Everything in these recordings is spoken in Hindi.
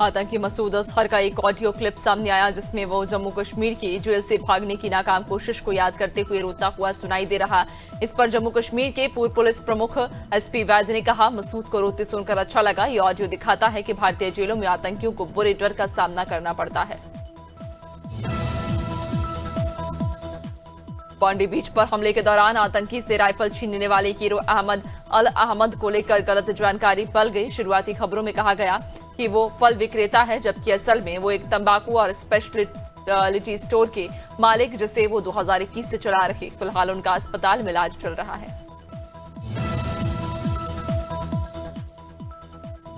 आतंकी मसूद अजहर का एक ऑडियो क्लिप सामने आया जिसमें वो जम्मू कश्मीर की जेल से भागने की नाकाम कोशिश को याद करते हुए रोता हुआ सुनाई दे रहा। इस पर जम्मू कश्मीर के पूर्व पुलिस प्रमुख एसपी वैद ने कहा, मसूद को रोते सुनकर अच्छा लगा। ये ऑडियो दिखाता है कि भारतीय जेलों में आतंकियों को बुरे डर का सामना करना पड़ता है। बॉन्डी बीच पर हमले के दौरान आतंकी से राइफल छीनने वाले हीरो अहमद अल अहमद को लेकर गलत जानकारी फैल गई। शुरुआती खबरों में कहा गया कि वो फल विक्रेता है, जबकि असल में वो एक तंबाकू और स्पेशलिटी स्टोर के मालिक जिसे वो 2021 से चला रहे। फिलहाल उनका अस्पताल में इलाज चल रहा है।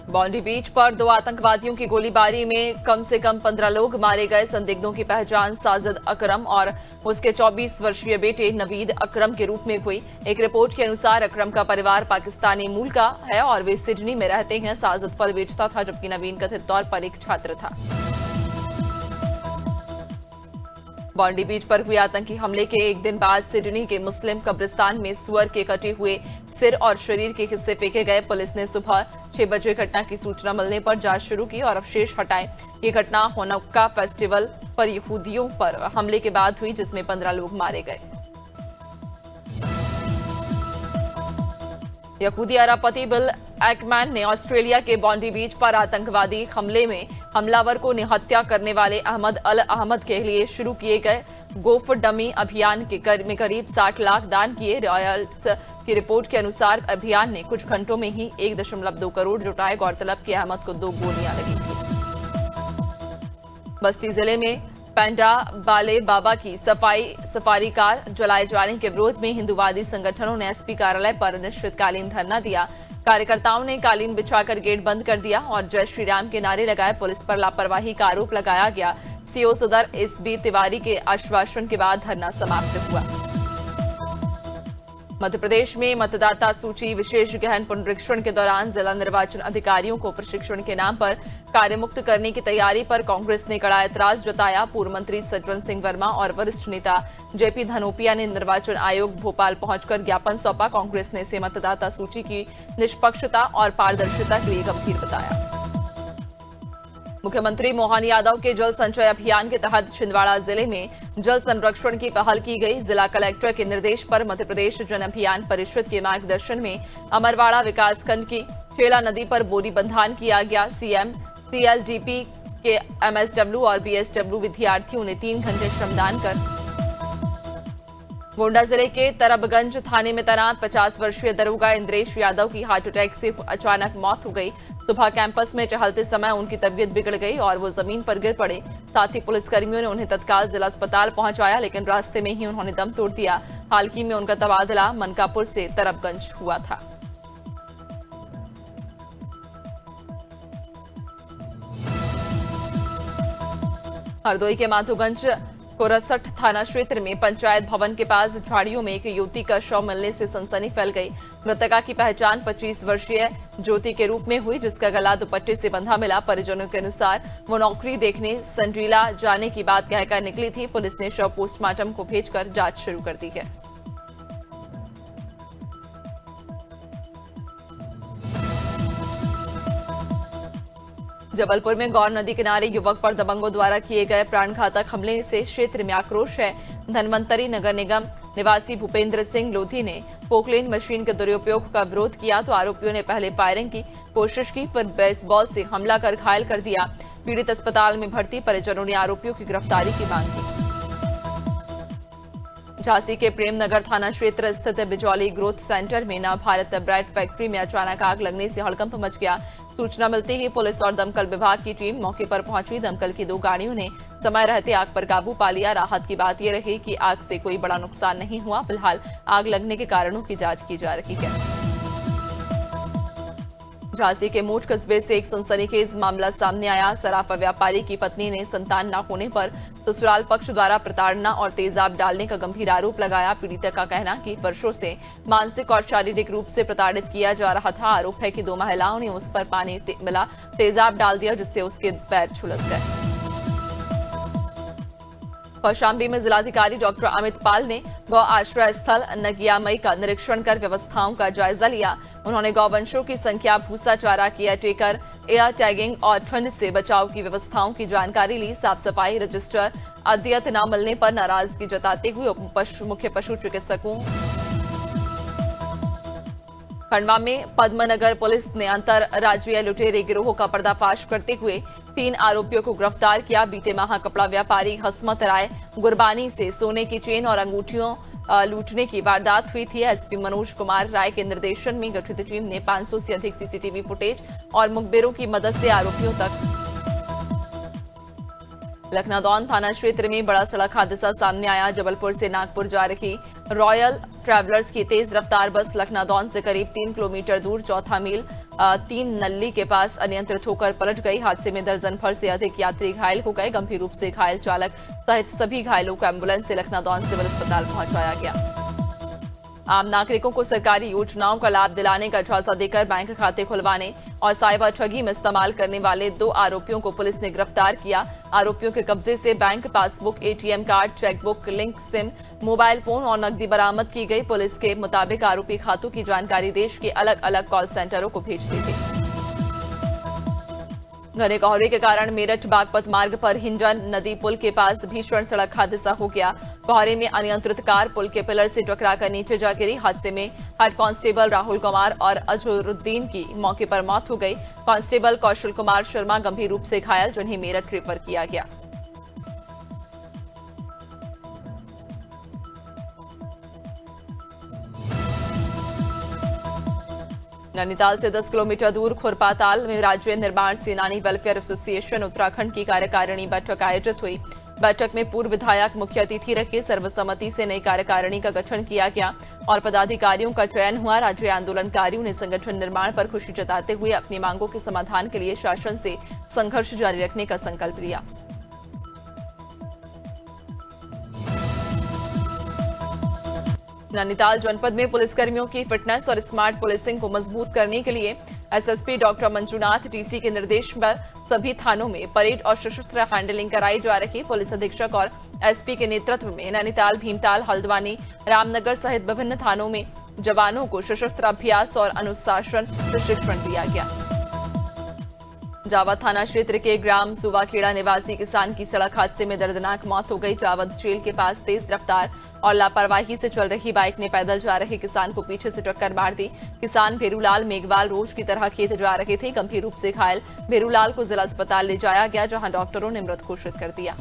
बॉन्डी बीच पर 2 आतंकवादियों की गोलीबारी में कम से कम 15 लोग मारे गए। संदिग्धों की पहचान साजिद अकरम और उसके 24 वर्षीय बेटे नवीद अकरम के रूप में हुई। एक रिपोर्ट के अनुसार अकरम का परिवार पाकिस्तानी मूल का है और वे सिडनी में रहते हैं। साजिद फल बेचता था, जबकि नवीन कथित तौर पर एक छात्र था। बॉन्डी बीच पर हुए आतंकी हमले के एक दिन बाद सिडनी के मुस्लिम कब्रिस्तान में सुअर के कटे हुए सिर और शरीर के हिस्से फेंके गए। पुलिस ने सुबह 6 बजे घटना की सूचना मिलने पर जांच शुरू की और अवशेष हटाए। ये घटना होनक्का फेस्टिवल पर यहूदियों पर हमले के बाद हुई, जिसमें 15 लोग मारे गए। यहूदी अरबपति बिल एक्मैन ने ऑस्ट्रेलिया के बॉन्डी बीच पर आतंकवादी हमले में हमलावर को निहत्या करने वाले अहमद अल अहमद के लिए शुरू किए गए गोफ डमी अभियान में करीब 60 लाख दान किए। रॉयल्स की रिपोर्ट के अनुसार अभियान ने कुछ घंटों में ही 1.2 करोड़ जुटाए। गौरतलब कि अहमद को 2 गोलियां लगी थी। बस्ती जिले में पेंडा बाले बाबा की सफारी कार जलाए जाने के विरोध में हिंदूवादी संगठनों ने एसपी कार्यालय पर अनिश्चितकालीन धरना दिया। कार्यकर्ताओं ने कालीन बिछाकर गेट बंद कर दिया और जय श्री राम के नारे लगाए। पुलिस पर लापरवाही का आरोप लगाया गया। सीओ सदर एसबी तिवारी के आश्वासन के बाद धरना समाप्त हुआ। मध्य प्रदेश में मतदाता सूची विशेष गहन पुनरीक्षण के दौरान जिला निर्वाचन अधिकारियों को प्रशिक्षण के नाम पर कार्यमुक्त करने की तैयारी पर कांग्रेस ने कड़ा ऐतराज जताया। पूर्व मंत्री सज्जन सिंह वर्मा और वरिष्ठ नेता जेपी धनोपिया ने निर्वाचन आयोग भोपाल पहुंचकर ज्ञापन सौंपा। कांग्रेस ने इसे मतदाता सूची की निष्पक्षता और पारदर्शिता के लिए गंभीर बताया। मुख्यमंत्री मोहन यादव के जल संचय अभियान के तहत छिंदवाड़ा जिले में जल संरक्षण की पहल की गई। जिला कलेक्टर के निर्देश पर मध्य प्रदेश जन अभियान परिषद के मार्गदर्शन में अमरवाड़ा विकासखंड की ठेला नदी पर बोरी बंधान किया गया। सीएम सीएलडीपी के एमएसडब्ल्यू और बीएसडब्ल्यू विद्यार्थियों ने 3 घंटे श्रमदान कर गोंडा जिले के तरबगंज थाने में तैनात 50 वर्षीय दरोगा इंद्रेश यादव की हार्ट अटैक से अचानक मौत हो गई। सुबह कैंपस में टहलते समय उनकी तबीयत बिगड़ गई और वो जमीन पर गिर पड़े। साथ ही पुलिसकर्मियों ने उन्हें तत्काल जिला अस्पताल पहुंचाया, लेकिन रास्ते में ही उन्होंने दम तोड़ दिया। हाल ही में उनका तबादला मनकापुर से तरबगंज हुआ था। हरदोई के माधोगंज कोरसठ थाना क्षेत्र में पंचायत भवन के पास झाड़ियों में एक युवती का शव मिलने से सनसनी फैल गई। मृतका की पहचान 25 वर्षीय ज्योति के रूप में हुई, जिसका गला दुपट्टे से बंधा मिला। परिजनों के अनुसार वो नौकरी देखने संजीला जाने की बात कहकर निकली थी। पुलिस ने शव पोस्टमार्टम को भेजकर जांच शुरू कर दी है। जबलपुर में गौर नदी किनारे युवक पर दबंगों द्वारा किए गए प्राणघातक हमले से क्षेत्र में आक्रोश है। धनवंतरी नगर निगम निवासी भूपेंद्र सिंह लोधी ने पोकलेन मशीन के दुरुपयोग का विरोध किया तो आरोपियों ने पहले फायरिंग की कोशिश की, फिर बेसबॉल से हमला कर घायल कर दिया। पीड़ित अस्पताल में भर्ती। परिजनों ने आरोपियों की गिरफ्तारी की मांग की। झांसी के प्रेमनगर थाना क्षेत्र स्थित बिजौली ग्रोथ सेंटर में नव भारत ब्रेड फैक्ट्री में अचानक आग लगने से हड़कंप मच गया। सूचना मिलते ही पुलिस और दमकल विभाग की टीम मौके पर पहुंची। दमकल की 2 गाड़ियों ने समय रहते आग पर काबू पा लिया। राहत की बात यह रही कि आग से कोई बड़ा नुकसान नहीं हुआ। फिलहाल आग लगने के कारणों की जांच की जा रही है। झांसी के मोट कस्बे से एक सनसनीखेज मामला सामने आया। सराफा व्यापारी की पत्नी ने संतान न होने पर ससुराल पक्ष द्वारा प्रताड़ना और तेजाब डालने का गंभीर आरोप लगाया। पीड़िता का कहना कि वर्षों से मानसिक और शारीरिक रूप से प्रताड़ित किया जा रहा था। आरोप है कि 2 महिलाओं ने उस पर पानी मिला तेजाब डाल दिया, जिससे उसके पैर झुलस गए। कौशाम्बी में जिलाधिकारी डॉक्टर अमित पाल ने गौ आश्रय स्थल नगियामई का निरीक्षण कर व्यवस्थाओं का जायजा लिया। उन्होंने गौवंशों की संख्या, भूसा चारा, केयर टेकर, एयर टैगिंग और ठंड से बचाव की व्यवस्थाओं की जानकारी ली। साफ सफाई रजिस्टर अद्यत न मिलने पर नाराजगी जताते हुए मुख्य पशु चिकित्सकों खंडवा में पद्मनगर पुलिस ने अंतरराज्यीय लुटेरे गिरोह का पर्दाफाश करते हुए 3 आरोपियों को गिरफ्तार किया। बीते माह कपड़ा व्यापारी हसमत राय गुरबानी से सोने की चेन और अंगूठियों लूटने की वारदात हुई थी। एसपी मनोज कुमार राय के निर्देशन में गठित टीम ने 500 से अधिक सीसीटीवी फुटेज और मुखबिरों की मदद से आरोपियों तक। लखनादौन थाना क्षेत्र में बड़ा सड़क हादसा सामने आया। जबलपुर से नागपुर जा रही रॉयल ट्रैवलर्स की तेज रफ्तार बस लखनादौन से करीब 3 किलोमीटर दूर चौथा मील 3 नल्ली के पास अनियंत्रित होकर पलट गई। हादसे में दर्जन भर से अधिक यात्री घायल हो गए। गंभीर रूप से घायल चालक सहित सभी घायलों को एम्बुलेंस से लखनादौन सिविल अस्पताल पहुंचाया गया। आम नागरिकों को सरकारी योजनाओं का लाभ दिलाने का झांसा देकर बैंक खाते खुलवाने और साइबर ठगी में इस्तेमाल करने वाले 2 आरोपियों को पुलिस ने गिरफ्तार किया। आरोपियों के कब्जे से bank passbook, ATM card, chequebook, link SIM, mobile phone और नकदी बरामद की गई। पुलिस के मुताबिक आरोपी खातों की जानकारी देश के अलग अलग कॉल सेंटरों को भेजते थे। घने कोहरे के कारण मेरठ बागपत मार्ग पर हिंडन नदी पुल के पास भीषण सड़क हादसा हो गया। कोहरे में अनियंत्रित कार पुल के पिलर से टकराकर नीचे जा गिरी। हादसे में हेड कांस्टेबल राहुल कुमार और अजहरुद्दीन की मौके पर मौत हो गई। कांस्टेबल कौशल कुमार शर्मा गंभीर रूप से घायल, जिन्हें मेरठ रेफर किया गया। नैनीताल से 10 किलोमीटर दूर खुरपाताल में राज्य निर्माण सेनानी वेलफेयर एसोसिएशन उत्तराखंड की कार्यकारिणी बैठक आयोजित हुई। बैठक में पूर्व विधायक मुख्य अतिथि रखे। सर्वसम्मति से नई कार्यकारिणी का गठन किया गया और पदाधिकारियों का चयन हुआ। राज्य आंदोलनकारियों ने संगठन निर्माण पर खुशी जताते हुए अपनी मांगों के समाधान के लिए शासन से संघर्ष जारी रखने का संकल्प लिया। नैनीताल जनपद में पुलिसकर्मियों की फिटनेस और स्मार्ट पुलिसिंग को मजबूत करने के लिए एसएसपी डॉक्टर मंजूनाथ टीसी के निर्देश पर सभी थानों में परेड और सशस्त्र हैंडलिंग कराई जा रही। पुलिस अधीक्षक और एसपी के नेतृत्व में नैनीताल, भीमताल, हल्द्वानी, रामनगर सहित विभिन्न थानों में जवानों को सशस्त्र अभ्यास और अनुशासन प्रशिक्षण दिया गया। जावद थाना क्षेत्र के ग्राम सुवाखेड़ा निवासी किसान की सड़क हादसे में दर्दनाक मौत हो गई। जावद जेल के पास तेज रफ्तार और लापरवाही से चल रही बाइक ने पैदल जा रहे किसान को पीछे से टक्कर मार दी। किसान भेरूलाल मेघवाल रोज की तरह खेत जा रहे थे। गंभीर रूप से घायल भेरूलाल को जिला अस्पताल ले जाया गया, जहां डॉक्टरों ने मृत घोषित कर दिया।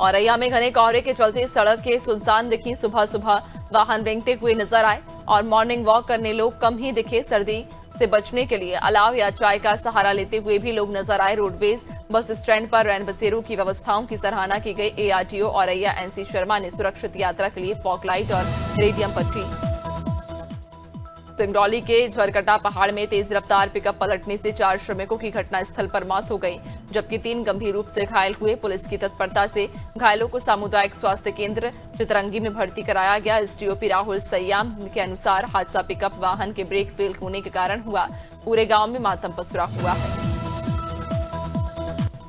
औरैया में घने कोहरे के चलते सड़क के सुनसान दिखी। सुबह सुबह वाहन रेंगते हुए नजर आए और मॉर्निंग वॉक करने लोग कम ही दिखे। सर्दी से बचने के लिए अलाव या चाय का सहारा लेते हुए भी लोग नजर आए। रोडवेज बस स्टैंड पर रैन बसेरों की व्यवस्थाओं की सराहना की गई। एआरटीओ औरैया एनसी शर्मा ने सुरक्षित यात्रा के लिए फॉग लाइट और रेडियम पट्टी। सिंगरौली के झरकटा पहाड़ में तेज रफ्तार पिकअप पलटने से 4 श्रमिकों की घटनास्थल पर मौत हो गई, जबकि 3 गंभीर रूप से घायल हुए। पुलिस की तत्परता से घायलों को सामुदायिक स्वास्थ्य केंद्र चितरंगी में भर्ती कराया गया। एसडीओपी राहुल सैयाम के अनुसार हादसा पिकअप वाहन के ब्रेक फेल होने के कारण हुआ। पूरे गांव में मातम पसरा हुआ है।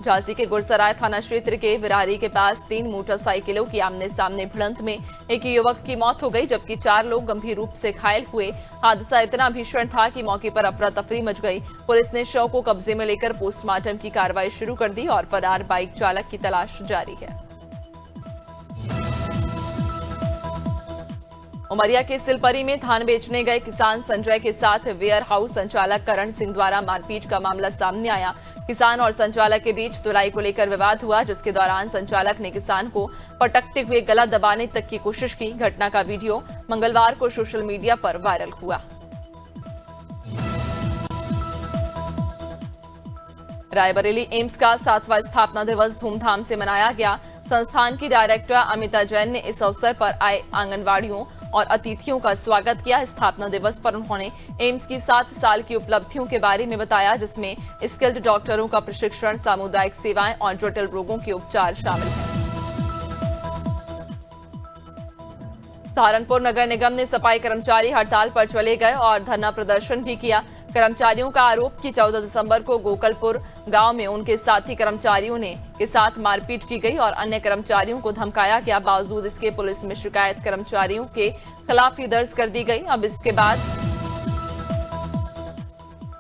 झांसी के गुरसराय थाना क्षेत्र के विरारी के पास 3 मोटरसाइकिलों की आमने सामने भिड़ंत में एक युवक की मौत हो गई, जबकि 4 लोग गंभीर रूप से घायल हुए। हादसा इतना भीषण था कि मौके पर अफरा तफरी मच गई। पुलिस ने शव को कब्जे में लेकर पोस्टमार्टम की कार्रवाई शुरू कर दी और फरार बाइक चालक की तलाश जारी है। उमरिया के सिलपरी में धान बेचने गए किसान संजय के साथ वेयर हाउस संचालक करण सिंह द्वारा मारपीट का मामला सामने आया। किसान और संचालक के बीच धुलाई को लेकर विवाद हुआ, जिसके दौरान संचालक ने किसान को पटकते हुए गला दबाने तक की कोशिश की। घटना का वीडियो मंगलवार को सोशल मीडिया पर वायरल हुआ। रायबरेली एम्स का 7वां स्थापना दिवस धूमधाम से मनाया गया। संस्थान की डायरेक्टर अमिता जैन ने इस अवसर पर आए आंगनवाड़ियों और अतिथियों का स्वागत किया। स्थापना दिवस पर उन्होंने एम्स की 7 साल की उपलब्धियों के बारे में बताया, जिसमें स्किल्ड डॉक्टरों का प्रशिक्षण, सामुदायिक सेवाएं और जटिल रोगों के उपचार शामिल हैं। सहारनपुर नगर निगम ने सफाई कर्मचारी हड़ताल पर चले गए और धरना प्रदर्शन भी किया। कर्मचारियों का आरोप कि 14 दिसंबर को गोकलपुर गांव में उनके साथी कर्मचारियों ने के साथ मारपीट की गई और अन्य कर्मचारियों को धमकाया गया। बावजूद इसके पुलिस में शिकायत कर्मचारियों के खिलाफ ही दर्ज कर दी गई। अब इसके बाद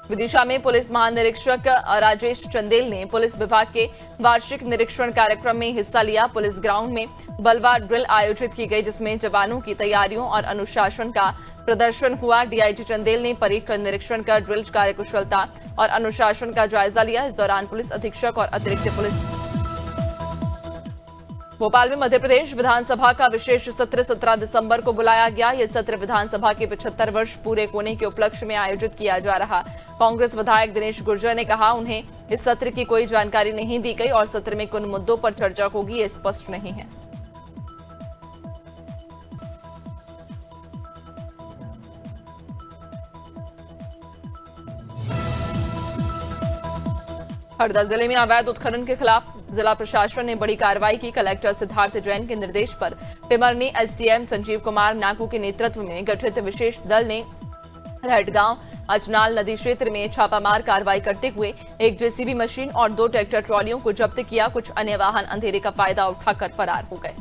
विदिशा में पुलिस महानिरीक्षक राजेश चंदेल ने पुलिस विभाग के वार्षिक निरीक्षण कार्यक्रम में हिस्सा लिया। पुलिस ग्राउंड में बलवा ड्रिल आयोजित की गई, जिसमें जवानों की तैयारियों और अनुशासन का प्रदर्शन हुआ। डीआईजी चंदेल ने परेड का निरीक्षण कर ड्रिल कार्यकुशलता और अनुशासन का जायजा लिया। इस दौरान पुलिस अधीक्षक और अतिरिक्त पुलिस भोपाल में मध्य प्रदेश विधानसभा का विशेष सत्र 17 दिसंबर को बुलाया गया। यह सत्र विधानसभा के 75 वर्ष पूरे होने के उपलक्ष्य में आयोजित किया जा रहा। कांग्रेस विधायक दिनेश गुर्जर ने कहा, उन्हें इस सत्र की कोई जानकारी नहीं दी गई और सत्र में किन मुद्दों पर चर्चा होगी ये स्पष्ट नहीं है। हरदा जिले में अवैध उत्खनन के खिलाफ जिला प्रशासन ने बड़ी कार्रवाई की। कलेक्टर सिद्धार्थ जैन के निर्देश पर टिमरनी एसडीएम संजीव कुमार नाकू के नेतृत्व में गठित विशेष दल ने रहटगांव अजनाल नदी क्षेत्र में छापामार कार्रवाई करते हुए एक जेसीबी मशीन और 2 ट्रैक्टर ट्रॉलियों को जब्त किया। कुछ अन्य वाहन अंधेरे का फायदा उठाकर फरार हो गए।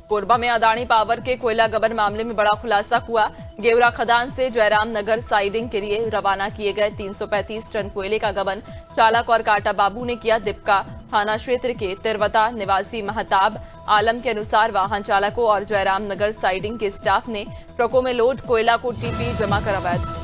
कोरबा में अदानी पावर के कोयला गबन मामले में बड़ा खुलासा हुआ। गेवरा खदान से जयराम नगर साइडिंग के लिए रवाना किए गए 335 टन कोयले का गबन चालक और काटा बाबू ने किया। दिपका थाना क्षेत्र के तिरवता निवासी महताब आलम के अनुसार वाहन चालकों और जयराम नगर साइडिंग के स्टाफ ने ट्रकों में लोड कोयला को टीपी जमा करवाया था।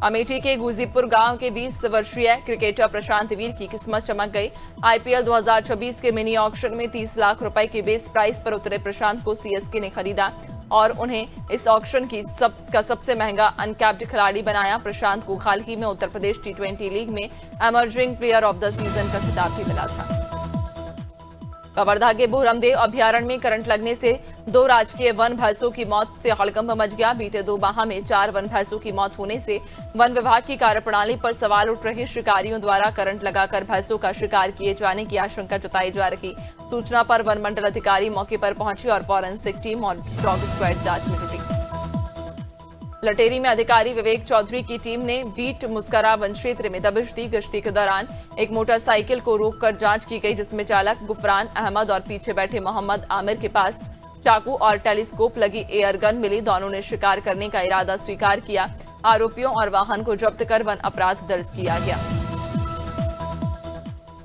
अमेठी के गुजीपुर गांव के 20 वर्षीय क्रिकेटर प्रशांत वीर की किस्मत चमक गई। आईपीएल 2026 के मिनी ऑक्शन में 30 लाख रुपए के बेस प्राइस पर उतरे प्रशांत को सीएसके ने खरीदा और उन्हें इस ऑक्शन की सबसे महंगा अनकैप्ड खिलाड़ी बनाया। प्रशांत को हाल ही में उत्तर प्रदेश T20 लीग में emerging player of the season का खिताब भी मिला था। कवर्धा के बोरमदेव अभ्यारण्य में करंट लगने से 2 राजकीय वन भैंसों की मौत से हड़कंप मच गया। बीते 2 माह में 4 वन भैंसों की मौत होने से वन विभाग की कार्यप्रणाली पर सवाल उठ रहे। शिकारियों द्वारा करंट लगाकर भैंसों का शिकार किए जाने की आशंका जताई जा रही। सूचना पर वन मंडल अधिकारी मौके पर पहुंचे और फॉरेंसिक टीम और डॉग स्क्वाड जांच में जुटी। लटेरी में अधिकारी विवेक चौधरी की टीम ने बीट मुस्करा वन क्षेत्र में दबिश दी। गश्ती के दौरान एक मोटरसाइकिल को रोककर जांच की गई, जिसमें चालक गुफरान अहमद और पीछे बैठे मोहम्मद आमिर के पास चाकू और टेलीस्कोप लगी एयर गन मिली। दोनों ने शिकार करने का इरादा स्वीकार किया। आरोपियों और वाहन को जब्त कर वन अपराध दर्ज किया गया।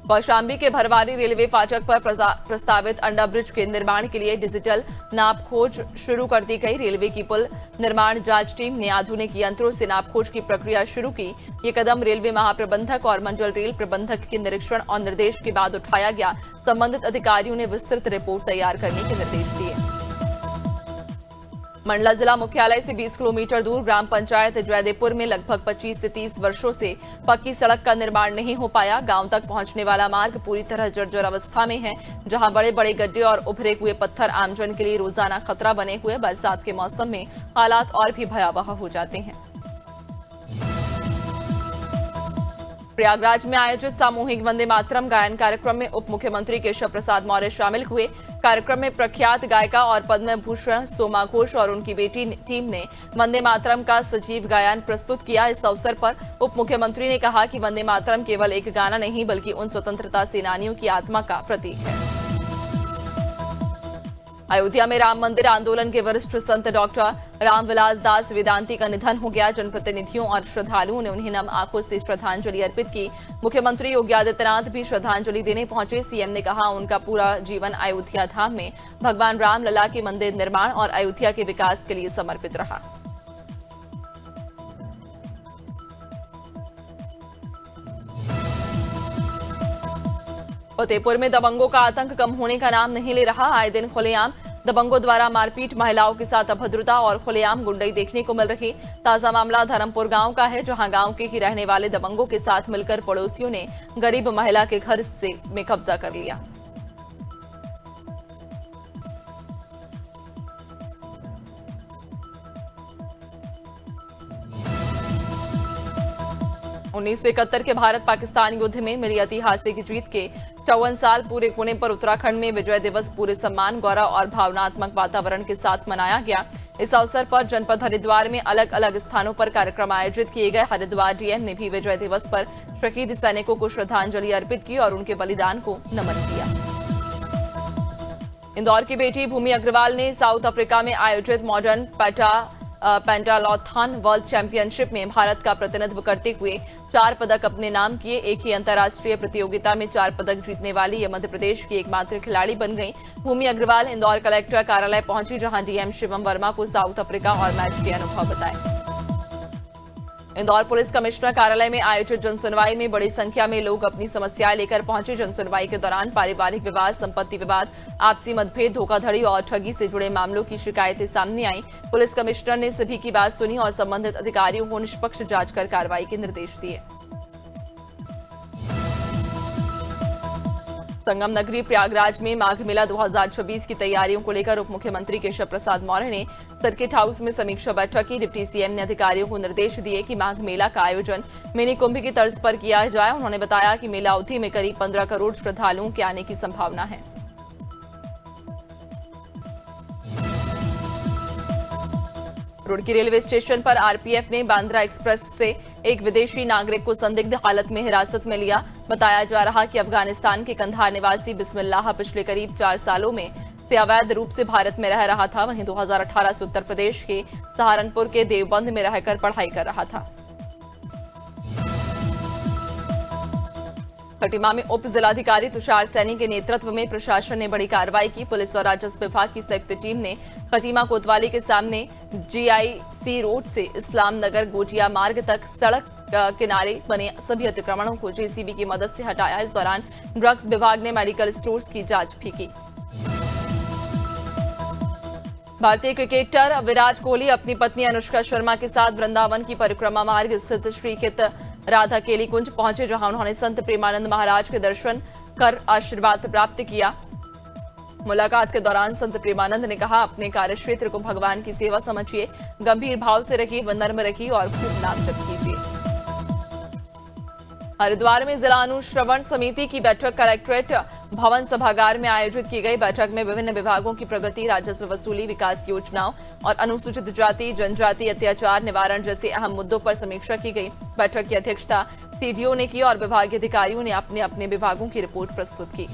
कौशाम्बी के भरवारी रेलवे फाटक पर प्रस्तावित अंडर ब्रिज के निर्माण के लिए डिजिटल नाप खोज शुरू कर दी गई। रेलवे की पुल निर्माण जांच टीम ने आधुनिक यंत्रों से नाप खोज की प्रक्रिया शुरू की। ये कदम रेलवे महाप्रबंधक और मंडल रेल प्रबंधक के निरीक्षण और निर्देश के बाद उठाया गया। संबंधित अधिकारियों ने विस्तृत रिपोर्ट तैयार करने के निर्देश दिए। मंडला जिला मुख्यालय से 20 किलोमीटर दूर ग्राम पंचायत जयदेवपुर में लगभग 25 से 30 वर्षों से पक्की सड़क का निर्माण नहीं हो पाया। गांव तक पहुंचने वाला मार्ग पूरी तरह जर्जर अवस्था में है, जहां बड़े बड़े गड्ढे और उभरे हुए पत्थर आमजन के लिए रोजाना खतरा बने हुए। बरसात के मौसम में हालात और भी भयावह हो जाते हैं। प्रयागराज में आयोजित सामूहिक वंदे मातरम गायन कार्यक्रम में उप मुख्यमंत्री केशव प्रसाद मौर्य शामिल हुए। कार्यक्रम में प्रख्यात गायिका और पद्म भूषण सोमा घोष और उनकी बेटी टीम ने वंदे मातरम का सजीव गायन प्रस्तुत किया। इस अवसर पर उप मुख्यमंत्री ने कहा कि वंदे मातरम केवल एक गाना नहीं बल्कि उन स्वतंत्रता सेनानियों की आत्मा का प्रतीक है। अयोध्या में राम मंदिर आंदोलन के वरिष्ठ संत डॉक्टर रामविलास दास वेदांती का निधन हो गया। जनप्रतिनिधियों और श्रद्धालुओं ने उन्हें नम आंखों से श्रद्धांजलि अर्पित की। मुख्यमंत्री योगी आदित्यनाथ भी श्रद्धांजलि देने पहुंचे। सीएम ने कहा, उनका पूरा जीवन अयोध्या धाम में भगवान राम लला के मंदिर निर्माण और अयोध्या के विकास के लिए समर्पित रहा। फतेहपुर में दबंगों का आतंक कम होने का नाम नहीं ले रहा। आए दिन खुलेआम दबंगों द्वारा मारपीट, महिलाओं के साथ अभद्रता और खुलेआम गुंडई देखने को मिल रही। ताजा मामला धर्मपुर गांव का है, जहां गांव के ही रहने वाले दबंगों के साथ मिलकर पड़ोसियों ने गरीब महिला के घर में कब्जा कर लिया। 1971 के भारत पाकिस्तान युद्ध में मिली ऐतिहासिक जीत के 54 साल पूरे होने पर उत्तराखंड में विजय दिवस पूरे सम्मान, गौरव और भावनात्मक वातावरण के साथ मनाया गया। इस अवसर पर जनपद हरिद्वार में अलग अलग स्थानों पर कार्यक्रम आयोजित किए गए। हरिद्वार डीएम ने भी विजय दिवस पर शहीद सैनिकों को श्रद्धांजलि अर्पित की और उनके बलिदान को नमन किया। इंदौर की बेटी भूमि अग्रवाल ने साउथ अफ्रीका में आयोजित मॉडर्न पेंटालॉथन वर्ल्ड चैंपियनशिप में भारत का प्रतिनिधित्व करते हुए 4 पदक अपने नाम किए। एक ही अंतर्राष्ट्रीय प्रतियोगिता में 4 पदक जीतने वाली ये मध्य प्रदेश की एकमात्र खिलाड़ी बन गई। भूमि अग्रवाल इंदौर कलेक्टर कार्यालय पहुंची, जहां डीएम शिवम वर्मा को साउथ अफ्रीका और मैच के अनुभव बताए। इंदौर पुलिस कमिश्नर कार्यालय में आयोजित जनसुनवाई में बड़ी संख्या में लोग अपनी समस्याएं लेकर पहुंचे। जनसुनवाई के दौरान पारिवारिक विवाद, संपत्ति विवाद, आपसी मतभेद, धोखाधड़ी और ठगी से जुड़े मामलों की शिकायतें सामने आई। पुलिस कमिश्नर ने सभी की बात सुनी और संबंधित अधिकारियों को निष्पक्ष जांच कर कार्रवाई के निर्देश दिए। संगम नगरी प्रयागराज में माघ मेला 2026 की तैयारियों को लेकर उप मुख्यमंत्री केशव प्रसाद मौर्य ने सर्किट हाउस में समीक्षा बैठक की। डिप्टी सीएम ने अधिकारियों को निर्देश दिए कि माघ मेला का आयोजन मिनी कुंभ की तर्ज पर किया जाए। उन्होंने बताया कि मेला अवधि में करीब 15 करोड़ श्रद्धालुओं के आने की संभावना है। रुड़की रेलवे स्टेशन पर आरपीएफ ने बांद्रा एक्सप्रेस से एक विदेशी नागरिक को संदिग्ध हालत में हिरासत में लिया। बताया जा रहा कि अफगानिस्तान के कंधार निवासी बिस्मिल्लाह पिछले करीब 4 सालों में से अवैध रूप से भारत में रह रहा था। वहीं 2018 से उत्तर प्रदेश के सहारनपुर के देवबंद में रहकर पढ़ाई कर रहा था। खटीमा में उप जिलाधिकारी तुषार सैनी के नेतृत्व में प्रशासन ने बड़ी कार्रवाई की। पुलिस और राजस्व विभाग की संयुक्त टीम ने खटीमा कोतवाली के सामने जीआईसी रोड से इस्लाम नगर गोजिया मार्ग तक सड़क किनारे बने सभी अतिक्रमणों को जेसीबी की मदद से हटाया। इस दौरान ड्रग्स विभाग ने मेडिकल स्टोर्स की जांच भी की। भारतीय क्रिकेटर विराट कोहली अपनी पत्नी अनुष्का शर्मा के साथ वृंदावन की परिक्रमा मार्ग स्थित श्रीकित राधा केली कुंज पहुंचे, जहां उन्होंने संत प्रेमानंद महाराज के दर्शन कर आशीर्वाद प्राप्त किया। मुलाकात के दौरान संत प्रेमानंद ने कहा, अपने कार्यक्षेत्र को भगवान की सेवा समझिए, गंभीर भाव से रखिए, नर्म रखिए और खूब नाम जप कीजिए। हरिद्वार में जिला अनुश्रवण समिति की बैठक कलेक्ट्रेट भवन सभागार में आयोजित की गई। बैठक में विभिन्न विभागों की प्रगति, राजस्व वसूली, विकास योजनाओं और अनुसूचित जाति जनजाति अत्याचार निवारण जैसे अहम मुद्दों पर समीक्षा की गई। बैठक की अध्यक्षता सीडीओ ने की और विभागीय अधिकारियों ने अपने अपने विभागों की रिपोर्ट प्रस्तुत की।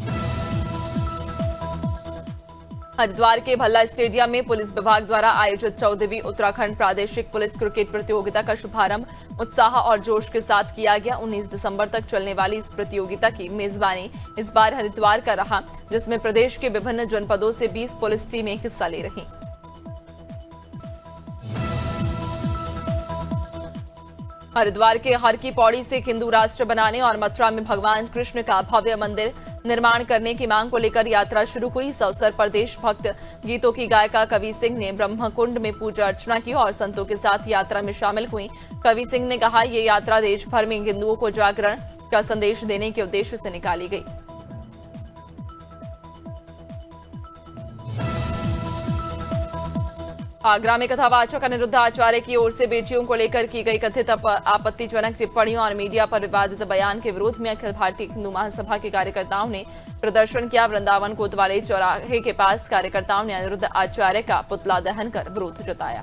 हरिद्वार के भल्ला स्टेडियम में पुलिस विभाग द्वारा आयोजित 14वीं उत्तराखंड प्रादेशिक पुलिस क्रिकेट प्रतियोगिता का शुभारंभ उत्साह और जोश के साथ किया गया। 19 दिसंबर तक चलने वाली इस प्रतियोगिता की मेजबानी इस बार हरिद्वार का रहा, जिसमें प्रदेश के विभिन्न जनपदों से 20 पुलिस टीमें हिस्सा ले रही। हरिद्वार के हर की पौड़ी से हिंदू राष्ट्र बनाने और मथुरा में भगवान कृष्ण का भव्य मंदिर निर्माण करने की मांग को लेकर यात्रा शुरू हुई। इस अवसर पर देशभक्त गीतों की गायिका कवि सिंह ने ब्रह्मकुंड में पूजा अर्चना की और संतों के साथ यात्रा में शामिल हुई। कवि सिंह ने कहा, ये यात्रा देश भर में हिंदुओं को जागरण का संदेश देने के उद्देश्य से निकाली गई। आगरा में कथावाचक अनिरुद्ध आचार्य की ओर से बेटियों को लेकर की गई कथित आपत्तिजनक टिप्पणियों और मीडिया पर विवादित बयान के विरोध में अखिल भारतीय हिंदू महासभा के कार्यकर्ताओं ने प्रदर्शन किया। वृंदावन कोतवाली चौराहे के पास कार्यकर्ताओं ने अनिरुद्ध आचार्य का पुतला दहन कर विरोध जताया।